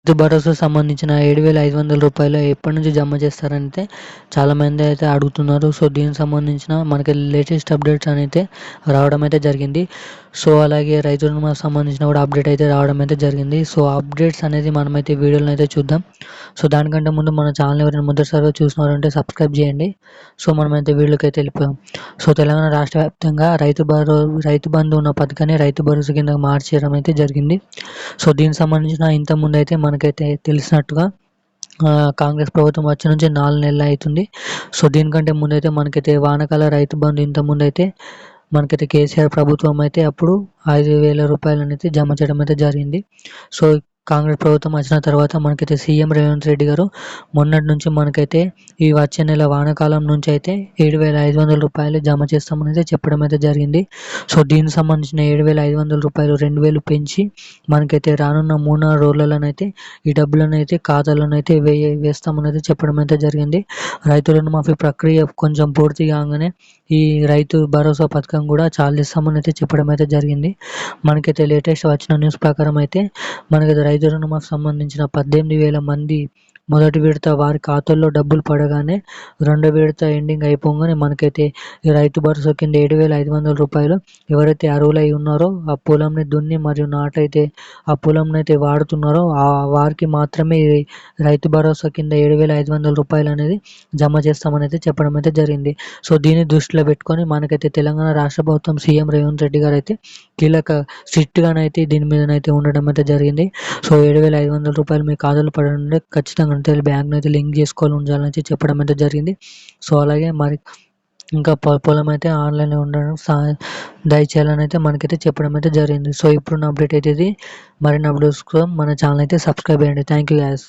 రైతు భరోసా సంబంధించిన 7,500 రూపాయలు ఎప్పటి నుంచి జమ చేస్తారంటే చాలామంది అయితే అడుగుతున్నారు. సో దీనికి సంబంధించిన మనకి లేటెస్ట్ అప్డేట్స్ అయితే రావడం అయితే జరిగింది. సో అలాగే రైతు రుణమాఫీ సంబంధించిన కూడా అప్డేట్ అయితే రావడం అయితే జరిగింది. సో అప్డేట్స్ అనేది మనమైతే వీడియోలో అయితే చూద్దాం. సో దానికంటే ముందు మన ఛానల్ ఎవరైనా మొదటిసారిగా చూస్తున్నారంటే సబ్స్క్రైబ్ చేయండి. సో మనమైతే వీడియోకి అయితే వెళ్ళిపోయాం. సో తెలంగాణ రాష్ట్ర వ్యాప్తంగా రైతు బంధు ఉన్న పథకాన్ని రైతు భరోసా కింద మార్చేయడం అయితే జరిగింది. సో దీనికి సంబంధించిన ఇంతకుముందు అయితే మనకైతే తెలిసినట్టుగా కాంగ్రెస్ ప్రభుత్వం వచ్చి నుంచి 4 నెలలు అవుతుంది. సో దీనికంటే ముందైతే మనకైతే వానాకాల రైతు బంధు ఇంతకుముందైతే మనకైతే కేసీఆర్ ప్రభుత్వం అయితే అప్పుడు 5,000 రూపాయలనైతే జమ చేయడం అయితే జరిగింది. సో కాంగ్రెస్ ప్రభుత్వం వచ్చిన తర్వాత మనకైతే సీఎం రేవంత్ రెడ్డి గారు మొన్నటి నుంచి మనకైతే ఈ వచ్చే నెల వానాకాలం నుంచి అయితే 7,500 రూపాయలు జమ చేస్తామని అయితే చెప్పడం అయితే జరిగింది. సో దీనికి సంబంధించిన 7,500 రూపాయలు 2,000 పెంచి మనకైతే రానున్న 3-4 రోజులలోనైతే ఈ డబ్బులను అయితే ఖాతాలోనైతే వేస్తామని అయితే చెప్పడం అయితే జరిగింది. రైతు రుణమాఫీ ప్రక్రియ కొంచెం పూర్తి కాగానే ఈ రైతు భరోసా పథకం కూడా చాలు చేస్తామని అయితే చెప్పడం అయితే జరిగింది. మనకైతే లేటెస్ట్ వచ్చిన న్యూస్ ప్రకారం అయితే మనకైతే రైతు రుణమాఫీ సంబంధించిన 18,000 మంది మొదటి విడత వారి ఖాతాల్లో డబ్బులు పడగానే రెండో విడత ఎండింగ్ అయిపోగానే మనకైతే ఈ రైతు భరోసా కింద 7,500 రూపాయలు ఎవరైతే అర్హులై ఉన్నారో ఆ పొలంని దున్ని మరియు నాటైతే ఆ పొలంని అయితే వాడుతున్నారో ఆ వారికి మాత్రమే ఈ రైతు భరోసా కింద 7,500 రూపాయలు అనేది జమ చేస్తామని అయితే చెప్పడం అయితే జరిగింది. సో దీన్ని దృష్టిలో పెట్టుకొని మనకైతే తెలంగాణ రాష్ట్ర ప్రభుత్వం సీఎం రేవంత్ రెడ్డి గారు అయితే కీలక స్ట్రిక్ట్గానైతే దీని మీదనైతే ఉండడం అయితే జరిగింది. సో 7,500 రూపాయలు మీ ఖాతాలో పడండి, ఖచ్చితంగా బ్యాంక్ని అయితే లింక్ చేసుకోవాలి ఉంచాలని చెప్పడం అయితే జరిగింది. సో అలాగే మరి ఇంకా పొలం అయితే ఆన్లైన్లో ఉండడం దయచేయాలని అయితే మనకైతే చెప్పడం అయితే జరిగింది. సో ఇప్పుడున్న అప్డేట్ అయితే ఇది. మరిన్ని అప్డేట్స్ కోసం మన ఛానల్ అయితే సబ్స్క్రైబ్ చేయండి. Thank you guys.